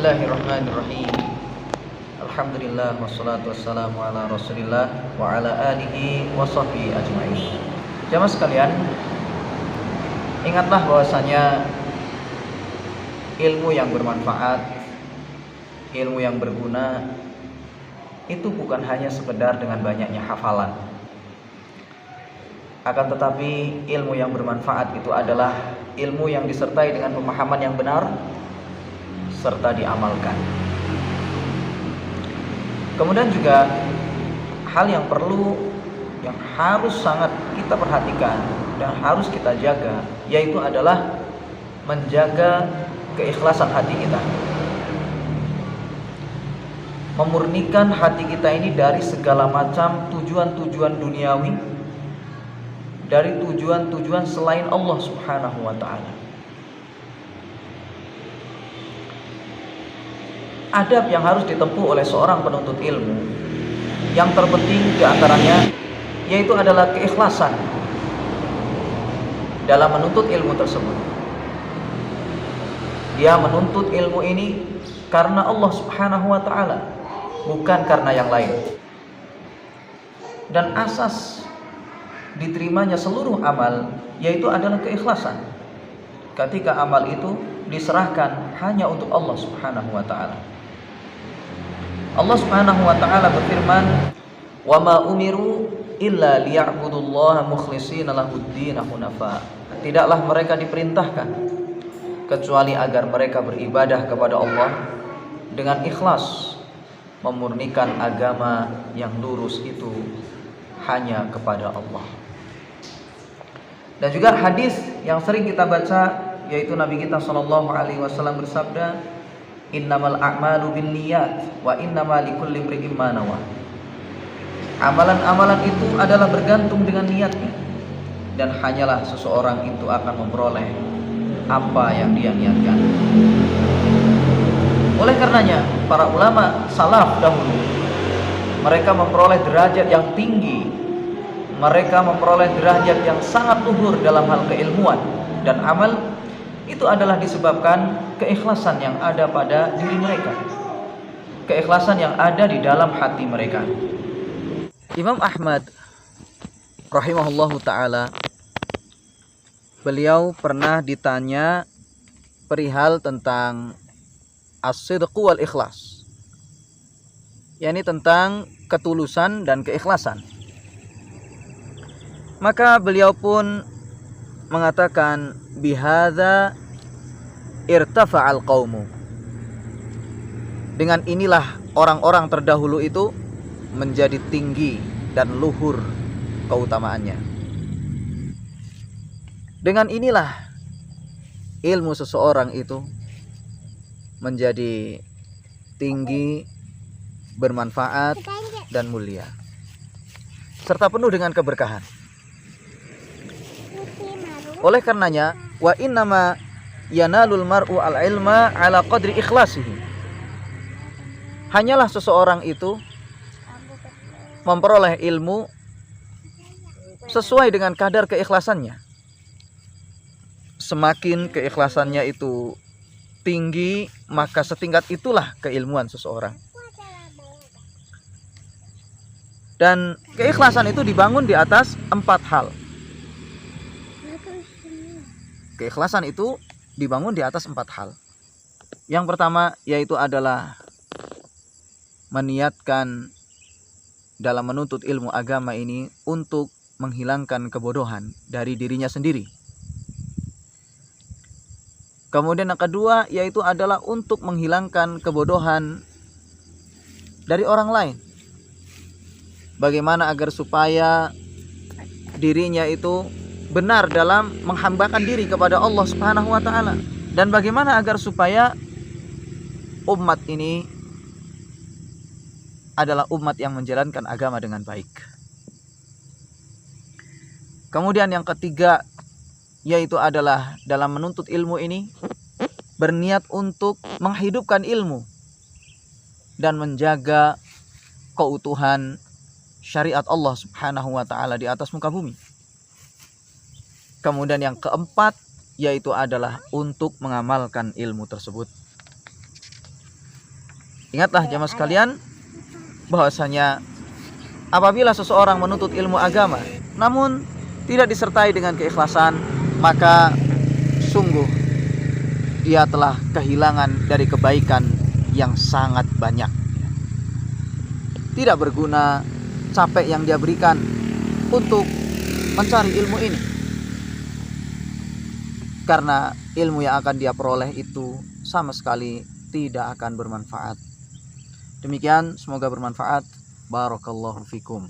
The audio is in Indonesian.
Bismillahirrahmanirrahim. Alhamdulillah wassalatu wassalamu ala Rasulillah wa ala alihi wa sahbihi ajma'in. Jamaah sekalian, ingatlah bahwasanya ilmu yang bermanfaat, ilmu yang berguna itu bukan hanya sekedar dengan banyaknya hafalan. Akan tetapi ilmu yang bermanfaat itu adalah ilmu yang disertai dengan pemahaman yang benar serta diamalkan. Kemudian juga hal yang harus sangat kita perhatikan dan harus kita jaga, yaitu adalah menjaga keikhlasan hati kita. Memurnikan hati kita ini dari segala macam tujuan-tujuan duniawi, dari tujuan-tujuan selain Allah Subhanahu wa ta'ala. Adab yang harus ditempuh oleh seorang penuntut ilmu, yang terpenting diantaranya yaitu adalah keikhlasan dalam menuntut ilmu tersebut. Dia menuntut ilmu ini karena Allah Subhanahu wa ta'ala, bukan karena yang lain. Dan asas diterimanya seluruh amal yaitu adalah keikhlasan. Ketika amal itu diserahkan hanya untuk Allah Subhanahu wa ta'ala. Allah Subhanahu wa ta'ala berfirman, "Wa ma umiru illa liya'budullaha mukhlishina lahud-din hunafa." Tidaklah mereka diperintahkan kecuali agar mereka beribadah kepada Allah dengan ikhlas, memurnikan agama yang lurus itu hanya kepada Allah. Dan juga hadis yang sering kita baca, yaitu Nabi kita sallallahu alaihi wasallam bersabda, "Innamal a'malu binniyat wa innamal likulli imri'in ma nawa." Amalan-amalan itu adalah bergantung dengan niatnya, dan hanyalah seseorang itu akan memperoleh apa yang dia niatkan. Oleh karenanya, para ulama salaf dahulu, mereka memperoleh derajat yang tinggi, mereka memperoleh derajat yang sangat luhur dalam hal keilmuan dan amal. Itu adalah disebabkan keikhlasan yang ada pada diri mereka, keikhlasan yang ada di dalam hati mereka. Imam Ahmad rahimahullahu ta'ala, beliau pernah ditanya perihal tentang as-sidqu wal ikhlas, yakni tentang ketulusan dan keikhlasan. Maka beliau pun mengatakan, bihadza irtafa'al qaumu. Dengan inilah orang-orang terdahulu itu menjadi tinggi dan luhur keutamaannya. Dengan inilah ilmu seseorang itu menjadi tinggi, bermanfaat dan mulia, serta penuh dengan keberkahan. Oleh karenanya, wa innama yanalul mar'u al-ilma ala qadri ikhlasihi. Hanyalah seseorang itu memperoleh ilmu sesuai dengan kadar keikhlasannya. Semakin keikhlasannya itu tinggi, maka setingkat itulah keilmuan seseorang. Dan keikhlasan itu dibangun di atas 4 hal. Keikhlasan itu dibangun di atas 4 hal. Yang pertama yaitu adalah meniatkan dalam menuntut ilmu agama ini untuk menghilangkan kebodohan dari dirinya sendiri. Kemudian yang kedua yaitu adalah untuk menghilangkan kebodohan dari orang lain. Bagaimana agar supaya dirinya itu benar dalam menghambakan diri kepada Allah Subhanahu wa ta'ala, dan bagaimana agar supaya umat ini adalah umat yang menjalankan agama dengan baik. Kemudian yang ketiga yaitu adalah dalam menuntut ilmu ini berniat untuk menghidupkan ilmu dan menjaga keutuhan syariat Allah Subhanahu wa ta'ala di atas muka bumi. Kemudian yang keempat yaitu adalah untuk mengamalkan ilmu tersebut. Ingatlah jamaah sekalian, bahwasanya apabila seseorang menuntut ilmu agama namun tidak disertai dengan keikhlasan, maka sungguh dia telah kehilangan dari kebaikan yang sangat banyak. Tidak berguna capek yang dia berikan untuk mencari ilmu ini, karena ilmu yang akan dia peroleh itu sama sekali tidak akan bermanfaat. Demikian, semoga bermanfaat. Barakallahu fikum.